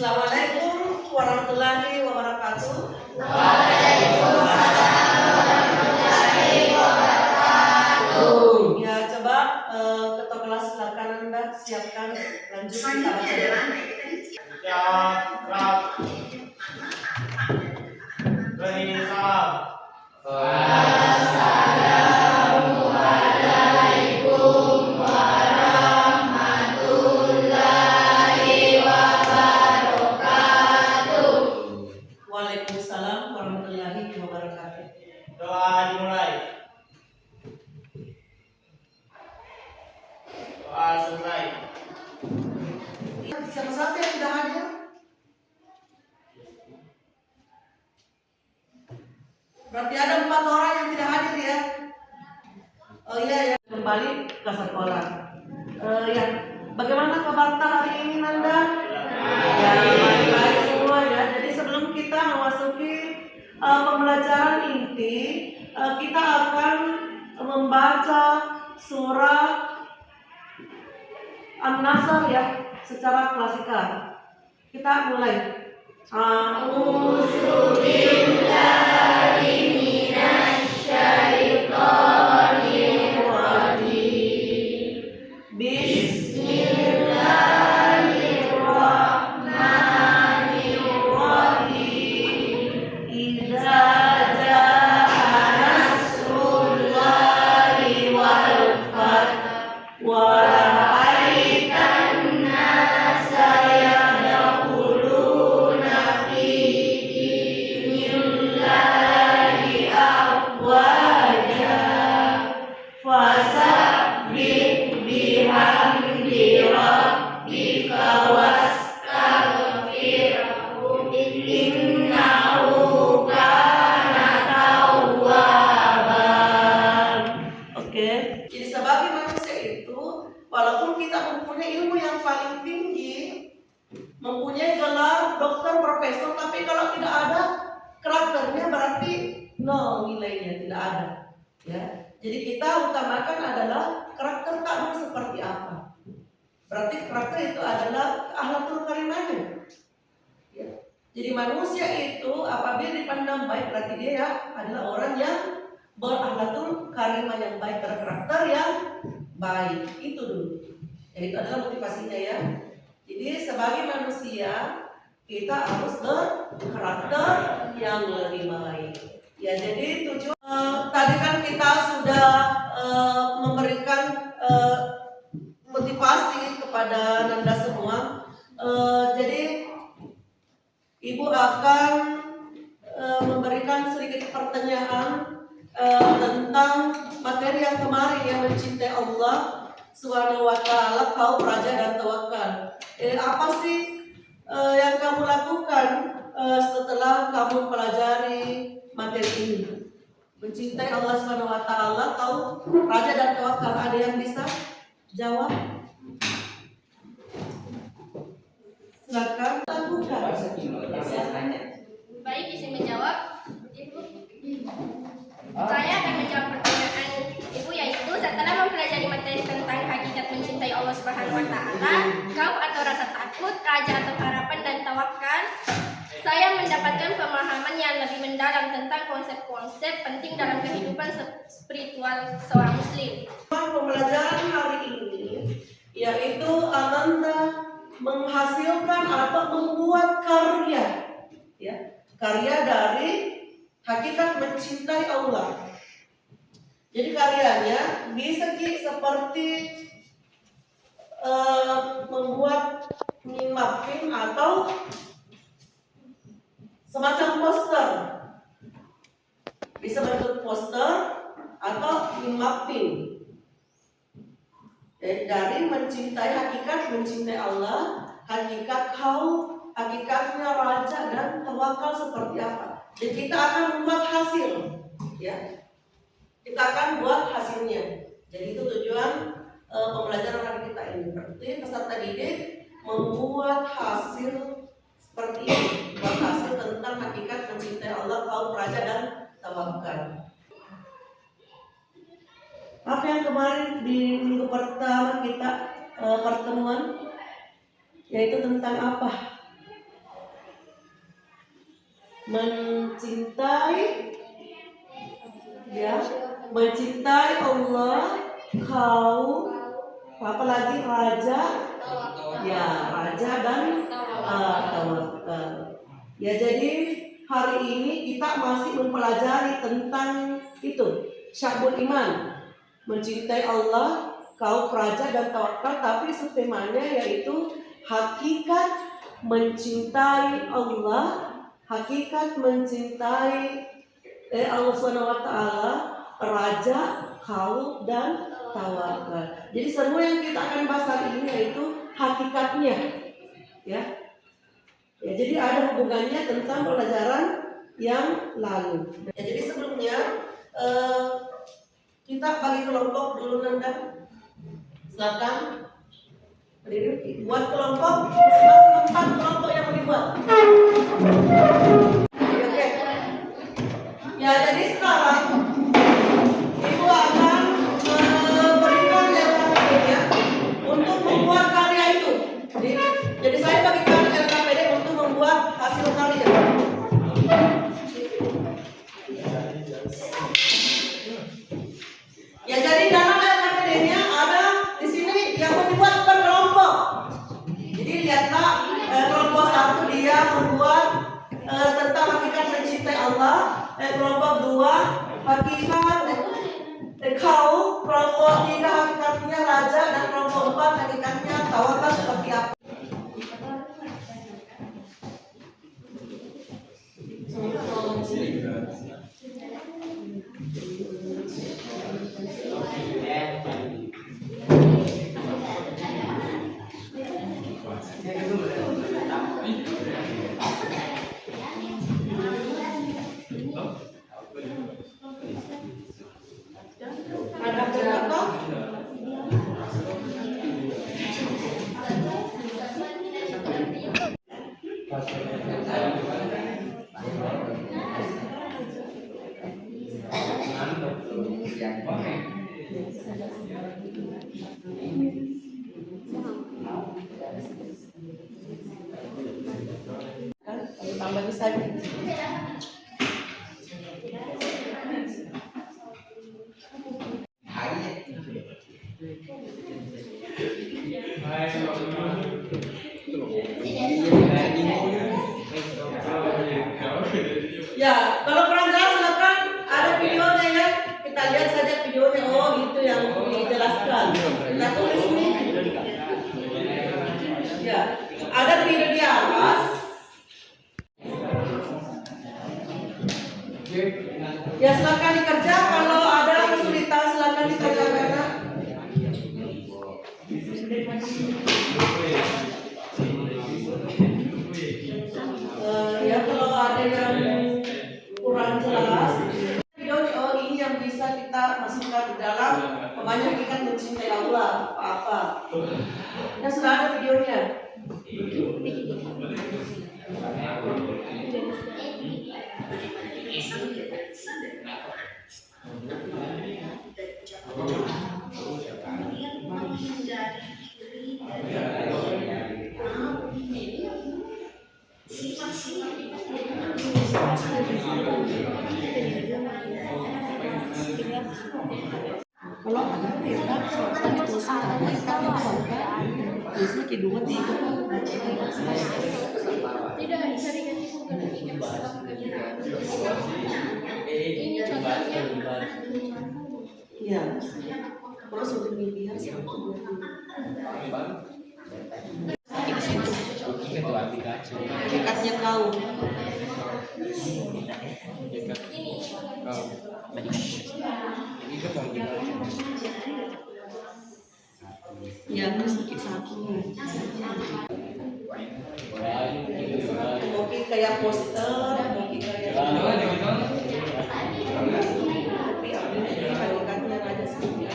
Assalamualaikum warahmatullahi wabarakatuh. Ya, coba ketua kelas silakan Anda siapkan lanjut kita baca. Waalaikumsalam warahmatullahi wabarakatuh. Doa dimulai. Doa selesai. Siapa-siapa yang tidak hadir? Berarti ada 4 orang yang tidak hadir ya? Oh iya ya, kembali ke sekolah. Ya, bagaimana kabar hari ini Nanda? Ya, baik-baik semua ya. Jadi sebelum kita memasuki pembelajaran inti, kita akan membaca surah An-Nasr ya secara klasikal. Kita mulai. A'udzu billahi minasyaitonir rajim. Bismillahirrahmanirrahim. Idza jaa nasrullahi wal fath wa mempunyai gelar dokter profesor, tapi kalau tidak ada karakternya berarti nol nilainya, tidak ada ya. Jadi kita utamakan adalah karakter kamu seperti apa. Berarti karakter itu adalah akhlakul karimahnya ya. Jadi manusia itu apabila dipandang baik berarti dia adalah orang yang berakhlakul karimah yang baik, berkarakter yang baik. Itu dulu. Ya, itu adalah motivasinya ya. Jadi sebagai manusia kita harus berkarakter yang lebih baik. Ya, jadi tujuan tadi kan kita sudah memberikan motivasi kepada Nanda semua. Jadi Ibu akan memberikan sedikit pertanyaan tentang materi yang kemarin yang mencintai Allah Subhanahu wa ta'ala, kau raja dan tawakal. Apa sih yang kamu lakukan setelah kamu pelajari materi ini? Mencintai Allah Subhanahu wa ta'ala, kau raja dan tawakal. Ada yang bisa jawab? Silakan lakukan. Baik, izin menjawab. Saya akan menjawab pertanyaan Ibu, yaitu setelah mempelajari materi tentang hakikat mencintai Allah Subhanahu wa ta'ala, kau atau rasa takut, raja atau harapan dan tawakal, saya mendapatkan pemahaman yang lebih mendalam tentang konsep-konsep penting dalam kehidupan spiritual seorang muslim. Pembelajaran hari ini yaitu Ananda menghasilkan atau membuat karya ya, karya dari hakikat mencintai Allah. Jadi karyanya bisa seperti membuat mapping atau semacam poster, bisa bentuk poster atau mapping dari mencintai hakikat mencintai Allah, hakikat hakikatnya raja dan tawakal seperti apa. Dan kita akan membuat hasil ya. Kita akan buat hasilnya. Jadi itu tujuan pembelajaran hari kita ini. Berarti peserta didik membuat hasil seperti ini, buat hasil tentang hakikat mencintai Allah, kaum raja dan tawakal. Apa yang kemarin di minggu pertama kita pertemuan, yaitu tentang apa? mencintai, ya, mencintai Allah, kau, apalagi raja, ya, raja dan tawakal. Ya, jadi hari ini kita masih mempelajari tentang itu, sya'bul iman, mencintai Allah, kau, raja dan tawakal, tapi subtemanya yaitu hakikat mencintai Allah, hakikat mencintai Allah SWT, raja, kau dan tawakal. Jadi semua yang kita akan bahas hari ini yaitu hakikatnya, ya. Ya, jadi ada hubungannya tentang pelajaran yang lalu. Ya, jadi sebelumnya kita bagi kelompok dulu, Nanda. Silakan berdiri. Buat kelompok masing-masing 4 kelompok yang mau dibuat. Oke. Ya, jadi sekarang Ibu akan memberikan LKPD-nya untuk membuat karya itu. Jadi saya bagikan LKPD untuk membuat hasil karya. Ya, jadi dalam LKPD-nya ada di sini yang mau dibuat per kelompok. Jadi lihatlah kelompok 1 dia membuat tentang hakikat mencintai Allah. Kelompok 2 hakikat kau, kelompok 3 hakikatnya raja, dan kelompok 4 hakikatnya tawakal seperti apa? Ada contoh? Tambah bisa. Ya, kalau kurang jelas silakan ada videonya ya. Kita lihat saja videonya. Oh, gitu yang dijelaskan. Kita tulis nih. Ya, ada video di atas. Ya, silakan dikerja. Kalau ada kesulitan silakan dikerjakan. Ya, kalau ada yang kurang jelas videonya, oh ini yang bisa kita masukkan di dalam pemanya hakikat mencintai Allah apa-apa. Ya, sudah ada videonya. Kalau ada kita silakan ditulis tulisnya kedua tiga. Tidak bisa diganti ini contohnya. Ya, terus untuk biar hakikatnya kau. Ya, terus sedikit satu. Mungkin kayak poster, mungkin kayak tapi hakikatnya ada sendiri.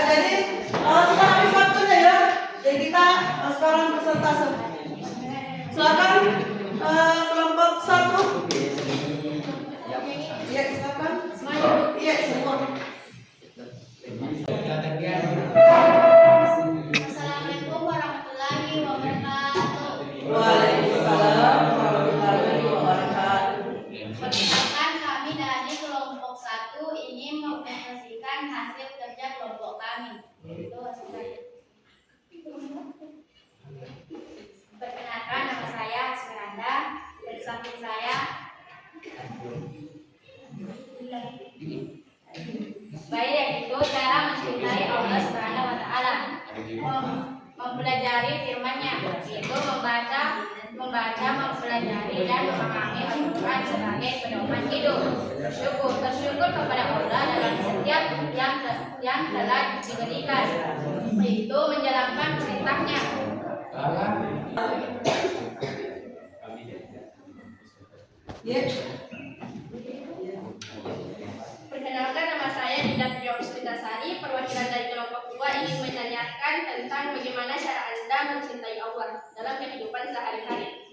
Jadi setelah habis waktunya ya, hasil kerja kelompok kami. Itu hasil saya. Perkenalkan, nama saya Asmiranda. Dari samping saya baik yaitu cara mencintai Allah Subhanahu wa taala. Mempelajari firman-Nya, yaitu membaca, mempelajari dan memahami Al-Qur'an sebagai pedoman hidup. Bersyukur kepada Allah dalam setiap yang telah diberikan, yaitu menjalankan perintahnya. Perkenalkan, nama saya Dinda Puspitasari, perwakilan dari kelompok 2 ingin menanyakan tentang bagaimana cara Anda mencintai Allah dalam kehidupan sehari-hari.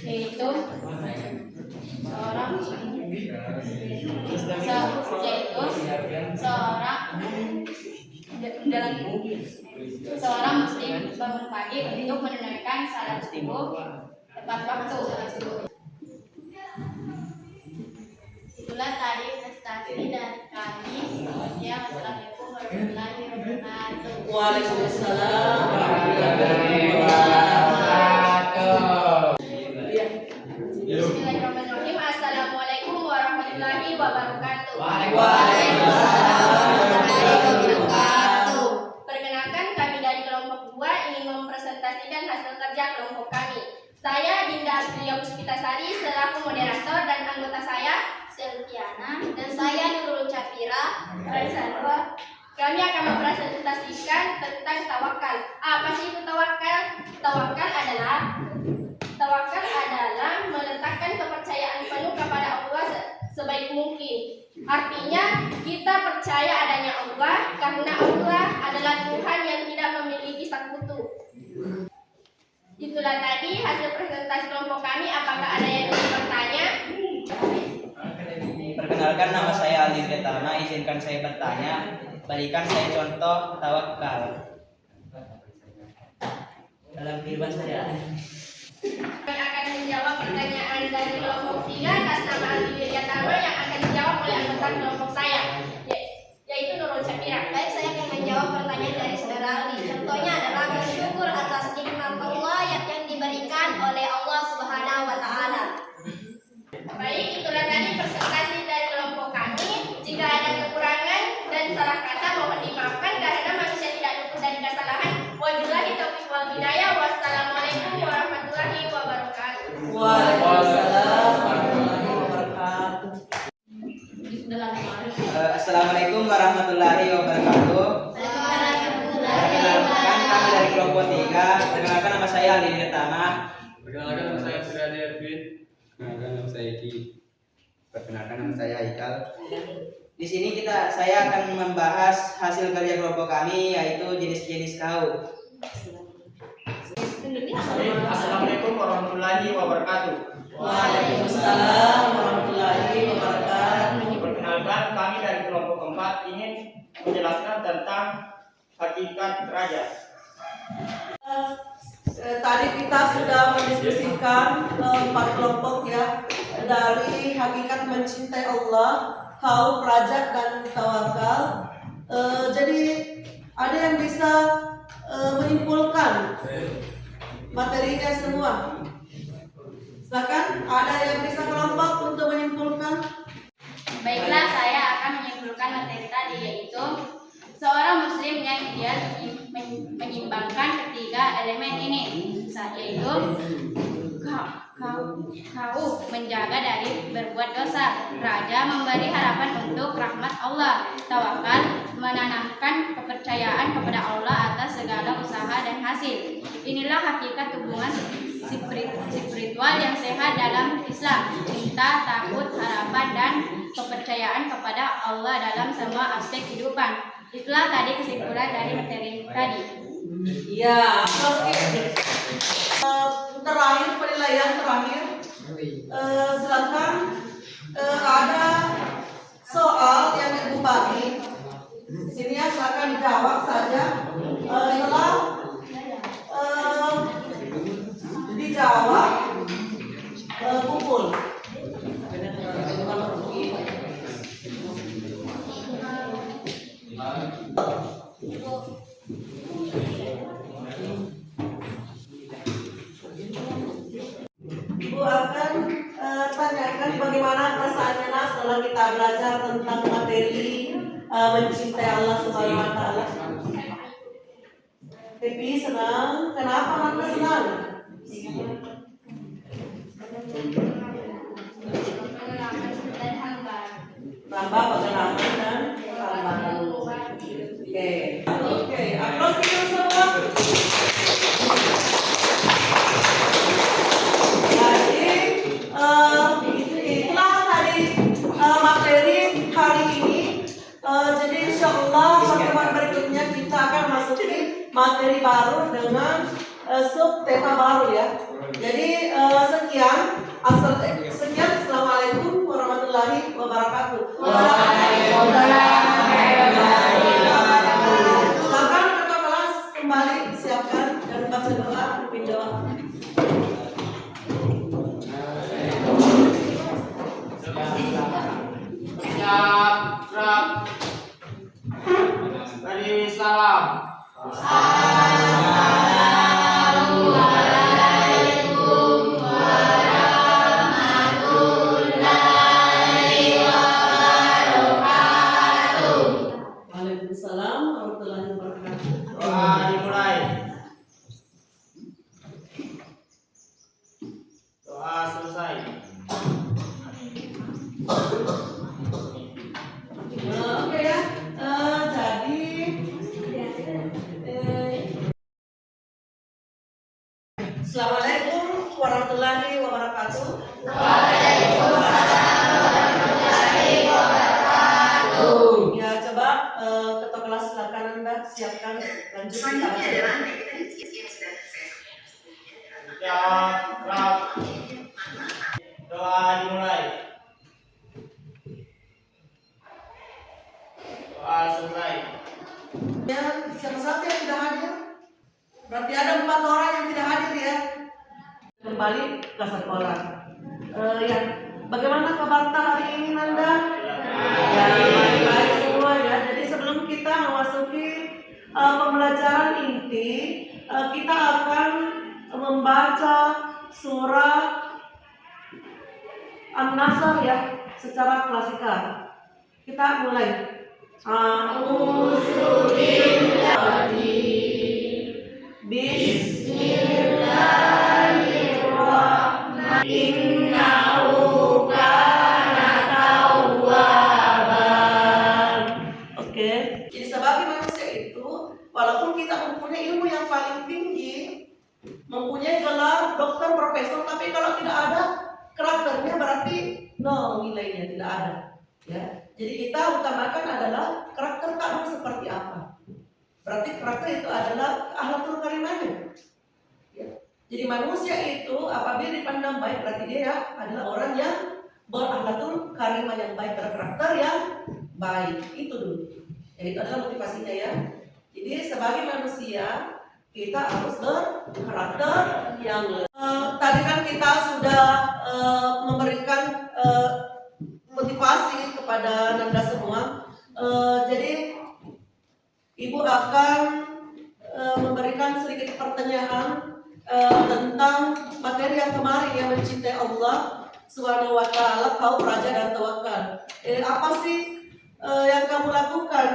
Yaitu seorang muslim bangun pagi untuk menunaikan salat subuh tepat waktu. Itulah tadi prestasi dari kami. Wassalamualaikum warahmatullahi wabarakatuh. Waalaikumsalam warahmatullahi wabarakatuh. Bismillahirrahmanirrahim. Assalamualaikum warahmatullahi wabarakatuh. Perkenalkan, kami dari kelompok 2 ingin mempresentasikan hasil kerja kelompok kami. Saya Dinda Aprilia Puspitasari selaku moderator dan anggota saya Selviana dan saya Nurul Capira. Kami akan mempresentasikan tentang tawakal. Apa sih itu tawakal? Tawakal adalah meletakkan kepercayaan penuh kepada Allah sebaik mungkin. Artinya kita percaya adanya Allah karena Allah adalah Tuhan yang tidak memiliki sekutu. Itulah tadi hasil presentasi kelompok kami. Apakah ada yang ingin bertanya? Perkenalkan, nama saya Ali Retana. Izinkan saya bertanya. Berikan saya contoh tawakal dalam kehidupan saya. Kami akan menjawab pertanyaan dari kelompok 3 atas nama Ali Retana yang akan dijawab oleh anggota kelompok saya, yaitu Nurul Syakira. Baik, saya akan menjawab pertanyaan dari saudara Ali. Contohnya adalah bersyukur atas nikmat Allah yang diberikan oleh Allah Subhanahu wa taala. Baik, itulah tadi presentasi dari kelompok kami. Jika ada kekurangan dan salah kata mohon dimaafkan karena manusia tidak luput dari kesalahan. Wabillahi taufiq wal hidayah. Wassalamualaikum warahmatullahi wabarakatuh. Waalaikumsalam warahmatullahi wabarakatuh. Assalamualaikum warahmatullahi wabarakatuh. Perkenalkan, kami dari kelompok 3. Perkenalkan, nama saya Ali Retana. Perkenalkan, nama saya Sirani Ervin. Perkenalkan, nama saya Eki. Perkenalkan, nama saya Haikal. Di sini saya akan membahas hasil kerja kelompok kami, yaitu jenis-jenis kaum. Assalamualaikum warahmatullahi wabarakatuh. Waalaikumsalam warahmatullahi wabarakatuh. Perkenalkan, kami dari kelompok 4 ingin menjelaskan tentang hakikat raja. Tadi kita sudah mendiskusikan 4 kelompok ya, dari hakikat mencintai Allah, khauf, rajak, dan tawakal. Jadi ada yang bisa menyimpulkan materinya semua. Silakan, ada yang bisa kelompok untuk menyimpulkan? Baiklah, saya akan menyimpulkan materi tadi, yaitu seorang muslim yang ideal menyimbangkan ketiga elemen ini, yaitu kau menjaga dari berbuat dosa, raja memberi harapan untuk rahmat Allah, tawakal menanamkan kepercayaan kepada Allah atas segala usaha dan hasil. Inilah hakikat hubungan spiritual yang sehat dalam Islam: cinta, takut, harapan, dan kepercayaan kepada Allah dalam semua aspek kehidupan. Itulah tadi kesimpulan dari materi tadi. Ya, terakhir, penilaian terakhir. Silakan, ada soal yang Ibu bagi. Di sini ya, silakan dijawab saja. Setelah dijawab, kumpul. kan bagaimana perasaannya Nas setelah kita belajar tentang materi mencintai Allah Subhanahu wa taala? Pipi senang. Kenapa Nanda senang? Nambah pengalaman dan tambahan. Oke, aplaus kita semua. Jadi itulah tadi materi hari ini. Jadi insya Allah pertemuan berikutnya kita akan masuki materi baru dengan sub tema baru ya. Jadi sekian. Assalamualaikum warahmatullahi wabarakatuh. Silakan ketua kelas kembali siapkan dan baca doa pimpin doa. Siap. Beri salam. Waalaikumsalam warahmatullahi wabarakatuh. Doa dimulai. Doa selesai. Oke ya. Jadi Assalamualaikum warahmatullahi wabarakatuh. Ya coba ketua kelas silakan Anda siapkan lanjut kita baca. Siap. Doa dimulai. Doa selesai. Ya, siapa-siapa yang tidak hadir? Berarti ada 4 orang yang tidak hadir ya. Kembali ke sekolah. Ya, bagaimana kabar hari ini Nanda? Ya, baik semua ya. Jadi sebelum kita memasuki pembelajaran inti, kita akan membaca surah An-Nasr ya secara klasikal. Kita mulai. Bismillahirrahmanirrahim. Innahu kana tawwaban. Oke. Jadi sebagai manusia itu, walaupun kita mempunyai ilmu yang paling tinggi, mempunyai gelar dokter, profesor, tapi kalau tidak ada karakternya berarti nol nilainya, tidak ada. Ya. Jadi kita utamakan adalah karakter kamu seperti apa. Berarti karakter itu adalah akhlakul karimahnya. Ya. Jadi manusia itu apabila dipandang baik berarti dia adalah orang yang berakhlakul karimah yang baik, berkarakter yang baik. Itu dulu. Ya, itu adalah motivasinya ya. Jadi sebagai manusia kita harus berkarakter yang tadi kan kita sudah memberikan motivasi kepada Nanda semua. Jadi Ibu akan memberikan sedikit pertanyaan tentang materi yang kemarin yang mencintai Allah Subhanahu wa taala, khauf, raja dan tawakal. Apa sih yang kamu lakukan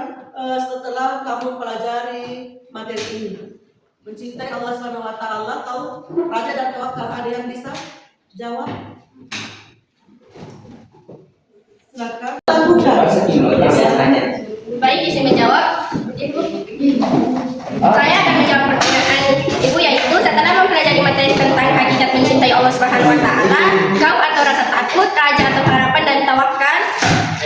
setelah kamu pelajari materi ini? Mencintai Allah Subhanahu wa taala, khauf, raja dan tawakal. Ada yang bisa jawab? Silakan. Baik, izin menjawab. Ibu, saya akan menjawab pertanyaan Ibu, yaitu setelah mempelajari materi tentang hakikat mencintai Allah Subhanahu wa taala, khauf atau rasa takut, raja atau harapan dan tawakal,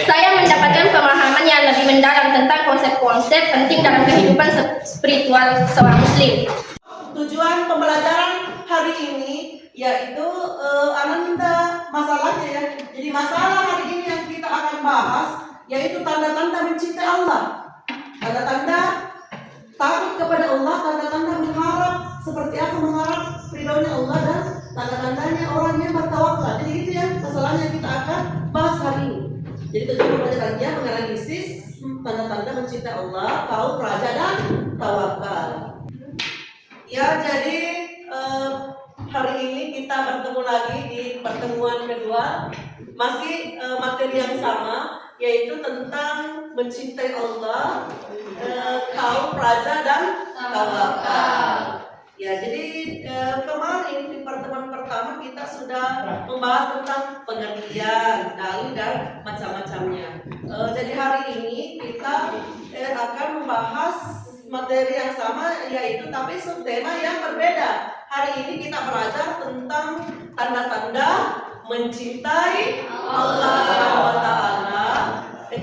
saya mendapatkan pemahaman yang lebih mendalam tentang konsep-konsep penting dalam kehidupan spiritual seorang muslim. Tujuan pembelajaran hari ini yaitu Ananda masalahnya ya. Jadi masalah hari ini yang kita akan bahas yaitu tanda-tanda mencintai Allah. Tanda-tanda takut kepada Allah, tanda-tanda mengharap seperti apa mengharap ridhonya Allah, dan tanda-tandanya orang yang bertawakal. Jadi itu ya masalahnya kita akan bahas hari ini. Jadi tujuan pembelajarannya menganalisis tanda-tanda mencintai Allah, khauf, raja dan tawakal. Ya, jadi hari ini kita bertemu lagi di pertemuan kedua, masih materi yang sama, yaitu tentang mencintai Allah, kaum raja dan tawakal. Ya, jadi kemarin di pertemuan pertama kita sudah membahas tentang pengertian, dalil dan macam-macamnya. Jadi hari ini kita akan membahas materi yang sama, yaitu tapi subtema yang berbeda. Hari ini kita belajar tentang tanda-tanda mencintai Allah SWT,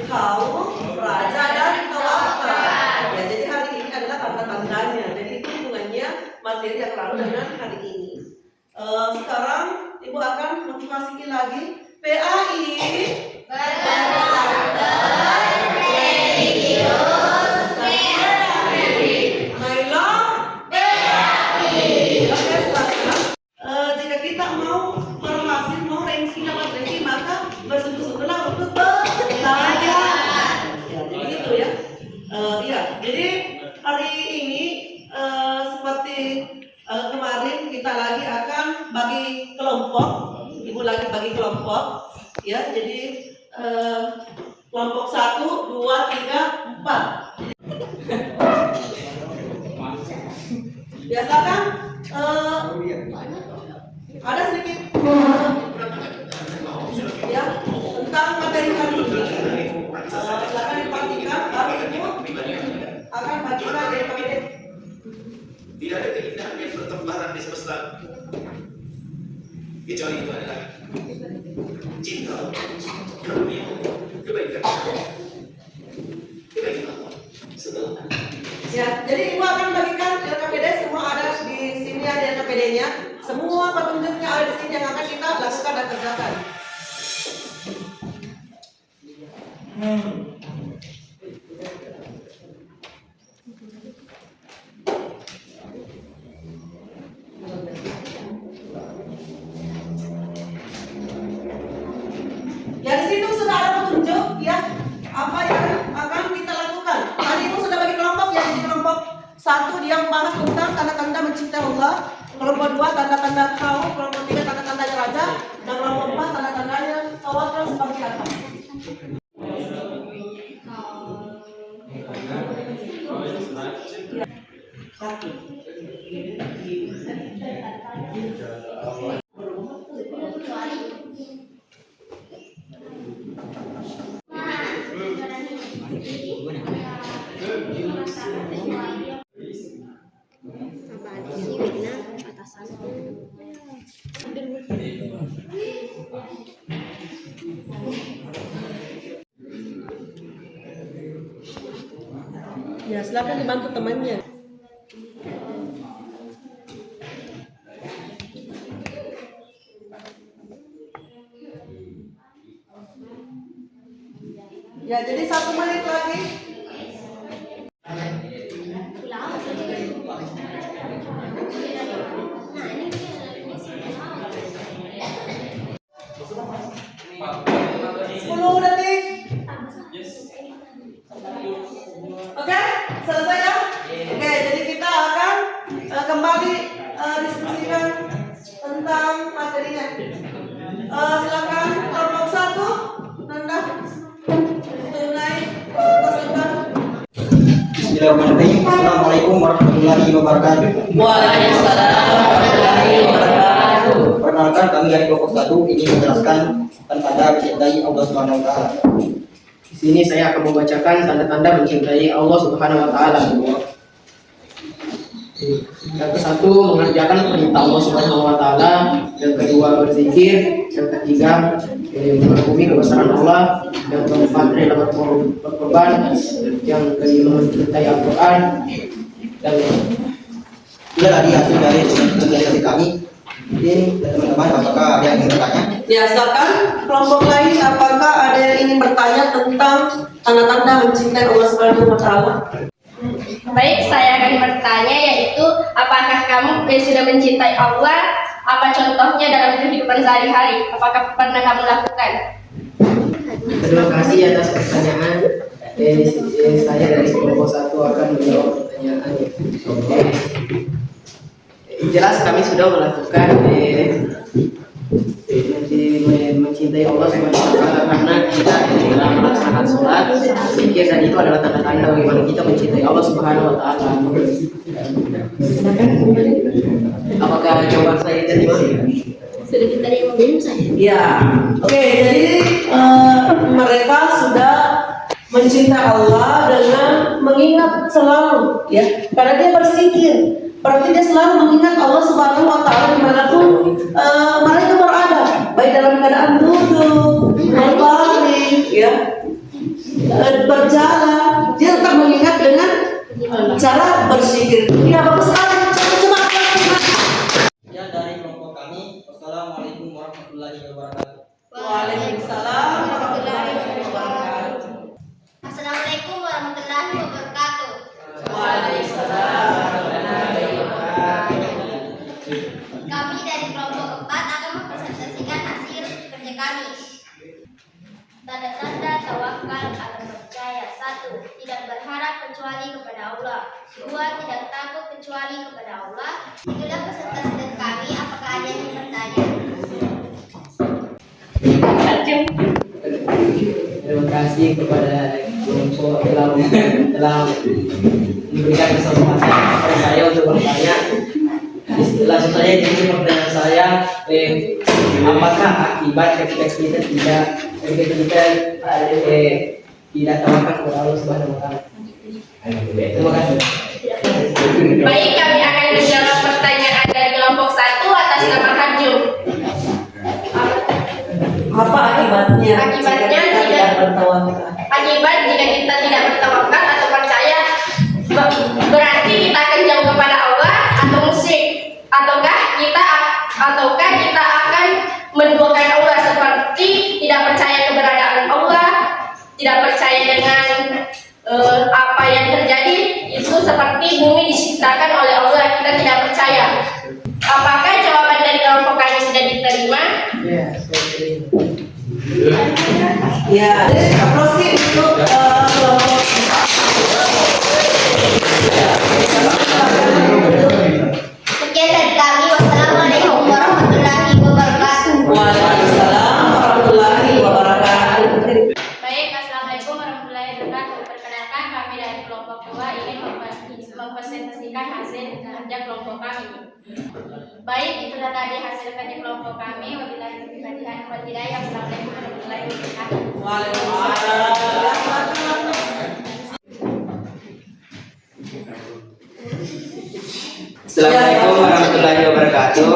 kaum raja dan tawakal. Ya, jadi hari ini adalah tanda-tandanya. Jadi itu hubungannya materi yang lalu dengan hari ini. Sekarang Ibu akan motivasi lagi. PAI berkarakter religius PAI. Mailah PAI. Oke, selanjutnya jika kita mau berhasil, mau ranking dapat ranking, maka bersungguh-sungguhlah untuk belajar. Ya, jadi gitu ya. Iya, jadi hari ini seperti kemarin kita lagi akan bagi kelompok. Ibu lagi bagi kelompok, ya. Jadi kelompok 1, 2, 3, 4. Biasakan ada sedikit ya tentang materi kali ini. Silakan diperhatikan, lalu Ibu akan bagikan dari KPD. Tidak ada keindahan yang bertebaran di semesta kecuali itu adalah cinta, karunia, kebaikan Allah. Setelah Ya, jadi Ibu akan bagikan LKPD, semua ada di sini, ada LKPD-nya. Semua petunjuknya ada di sini yang akan kita lakukan dan kerjakan. Ya, di situ sudah ada petunjuk ya apa yang akan kita lakukan. Tadi Ibu sudah bagi kelompok ya, di kelompok 1 dia membahas tentang tanda-tanda mencintai Allah, kelompok 2 tanda-tanda kaum, kelompok 3 tanda-tandanya raja, dan kelompok 4 tanda-tandanya tawakal seperti apa. Ya, silakan dibantu temannya. Ya, jadi 1 menit lagi. Oke, selesai ya? Oke, jadi kita akan kembali diskusikan tentang materinya. Silakan kelompok 1, Nanda, tunai, silakan. Bismillahirrahmanirrahim. Assalamualaikum warahmatullahi wabarakatuh. Waalaikumsalam warahmatullahi wabarakatuh. Perkenalkan, kami dari kelompok 1 ingin menjelaskan tanda-tanda mencintai Allah Subhanahu wa taala. Di sini saya akan membacakan tanda-tanda mencintai Allah Subhanahu wa taala. Yang ke-1, mengerjakan perintah Allah Subhanahu wa taala. Yang kedua, berzikir. Yang ketiga, mengagumi kebesaran Allah. Yang keempat, rela berkorban. Yang kelima, mencintai Al-Quran. Dan itulah tadi hasil dari sosialisasi kami. Mungkin teman-teman apakah ada yang ingin bertanya? Ya, silakan kelompok lain, apakah ada yang ingin bertanya tentang tanda-tanda mencintai Allah Subhanahu wa taala? Baik, saya akan bertanya, yaitu apakah kamu sudah mencintai Allah? Apa contohnya dalam kehidupan sehari-hari? Apakah pernah kamu lakukan? Terima kasih atas pertanyaan. Saya dari kelompok 1 akan menjawab pertanyaan. jelas kami sudah melakukan mencintai Allah Subhanahu wa taala karena kita dalam melaksanakan sholat, zikir, dan itu adalah tanda-tanda bagaimana kita mencintai Allah Subhanahu wa taala. Apakah jawaban saya diterima? Sudah diterima belum saya? Ya, oke. Jadi mereka sudah mencintai Allah dengan mengingat selalu, ya, karena dia berzikir. Berarti dia selalu mengingat Allah Subhanahu wa taala dimanapun mereka berada, baik dalam keadaan duduk, berbaring, ya, berjalan, dia tetap mengingat dengan cara berzikir. Ya, bagus sekali. Coba Ya, dari kelompok kami. Wassalamualaikum warahmatullahi wabarakatuh. Waalaikumsalam warahmatullahi wabarakatuh. Assalamualaikum warahmatullahi wabarakatuh. Waalaikumsalam. Kami dari kelompok 4 akan mempresentasikan hasil kerja kami. Tanda-tanda tawakal atau percaya. 1. Tidak berharap kecuali kepada Allah. 2. Tidak takut kecuali kepada Allah. Itulah presentasi dari kami. Apakah ada yang bertanya? Terima kasih kepada kelompok telah memberikan kesempatan kepada saya untuk bertanya. Langsung saja jadi pertanyaan saya, apakah akibat ketika kita tidak tawakal kepada Allah Subhanahu wa taala? Terima kasih. Baik, kami akan menjawab pertanyaan dari kelompok 1 atas nama Hajum. Apa akibatnya? Akibatnya jika kita tidak bertawakal? Akibat jika kita tidak bertawakal atau percaya, berarti kita akan jauh kepada Allah atau musyrik, ataukah kita akan menduakan Allah, seperti tidak percaya keberadaan Allah, tidak percaya dengan apa yang terjadi, itu seperti bumi diciptakan oleh Allah, kita tidak percaya. Apakah jawaban dari kelompok kami sudah diterima? Ya, saya terima. Ya, terus untuk kelompok Sekian dari kami. Wassalamualaikum warahmatullahi wabarakatuh. Waalaikumsalam warahmatullahi wabarakatuh. Baik, assalamualaikum warahmatullahi wabarakatuh. Perkenalkan, kami dari kelompok 2 ingin mempresentasikan hasil kerja kelompok kami. Baik, itulah tadi hasil kerja kelompok kami. Wabillahi taufiq wal hidayah. Assalamualaikum warahmatullahi wabarakatuh. Waalaikumsalam. Assalamualaikum warahmatullahi wabarakatuh.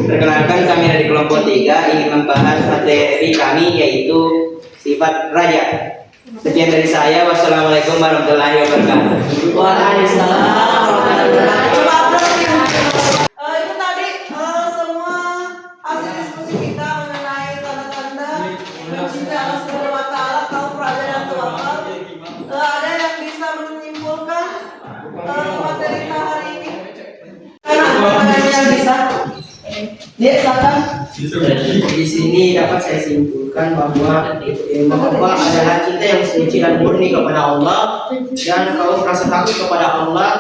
Perkenalkan, kami dari kelompok 3 ingin membahas materi kami yaitu sifat raja. Sekian dari saya. Wassalamualaikum warahmatullahi wabarakatuh. Waalaikumsalam warahmatullahi wabarakatuh. Coba itu tadi semua hasil diskusi kita mengenai tanda-tanda mencintai Allah Subhanahu wa taala, kaum raja dan tawakal. Ada yang bisa menyimpulkan materi kita hari ini? Karena ada yang bisa. Dia silakan. Di sini dapat saya simpulkan bahwa adalah cinta yang suci dan murni kepada Allah, dan kaum rasa takut kepada Allah,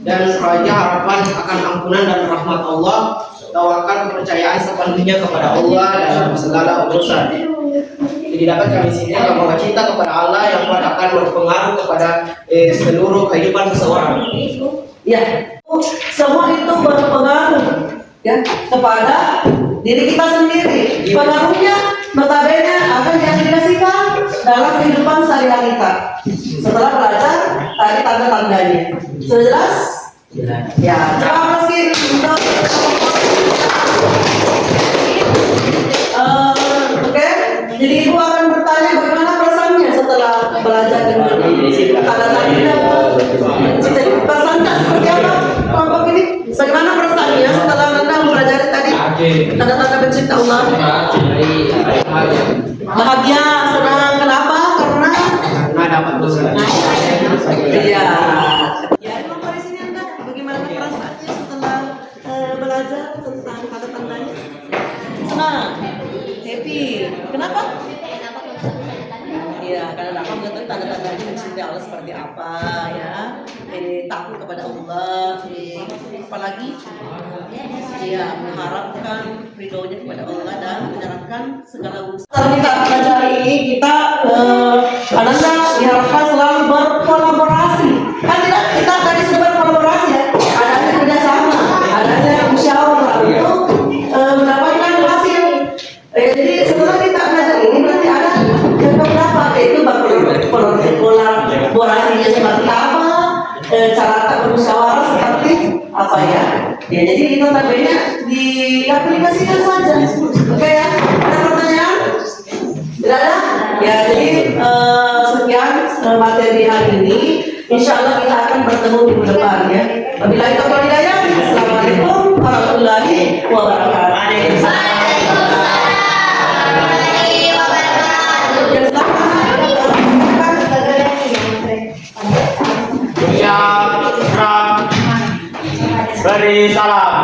dan raja harapan akan ampunan dan rahmat Allah, tawakal kepercayaan sepenuhnya kepada Allah dalam segala urusan. Jadi dapat kami simpulkan bahwa cinta kepada Allah yang kuat akan berpengaruh kepada seluruh kehidupan seseorang. Ya, semua itu berpengaruh ya kepada diri kita sendiri. Pengaruhnya notabene akan diaplikasikan dalam kehidupan sehari-hari kita. Setelah belajar tadi tanda-tandanya, sudah jelas? Ya, terima kasih untuk oke. Jadi ibu akan bertanya bagaimana perasaannya setelah belajar dengan tanda-tanda. Perasaannya seperti apa kelompok ini? Bagaimana perasaannya setelah anda mempelajari tadi tanda-tanda mencinta Allah? Bahagia, senang. Kenapa? Karena dapat dosa. iya. Ya, emang pada sini anda bagaimana perasaannya setelah belajar tentang tanda-tandanya? Senang, happy. Kenapa? Iya, karena dapat mengetahui tanda-tandanya mencintai Allah seperti apa ya. takut kepada Allah, apalagi ya mengharapkan ridhonya kepada Allah dan menjalankan segala usaha. Kalau kita pelajari ini kita kadang-kadang diharapkan selalu berkolaborasi. Kan kita tadi sudah berkolaborasi ya, adanya kerjasama, adanya musyawarah untuk mendapatkan hasil. Jadi setelah kita belajar ini berarti ada beberapa, yaitu berkolaborasinya seperti apa, cara bermusyawarah seperti apa ya. Ya jadi itu tabelnya diaplikasikan saja. Oke ya, ada pertanyaan? Tidak ada? Ya jadi sekian materi hari ini. Insya Allah kita akan bertemu minggu depan ya. Wabillahi taufiq wal hidayah. Assalamualaikum warahmatullahi wabarakatuh. Beri salam.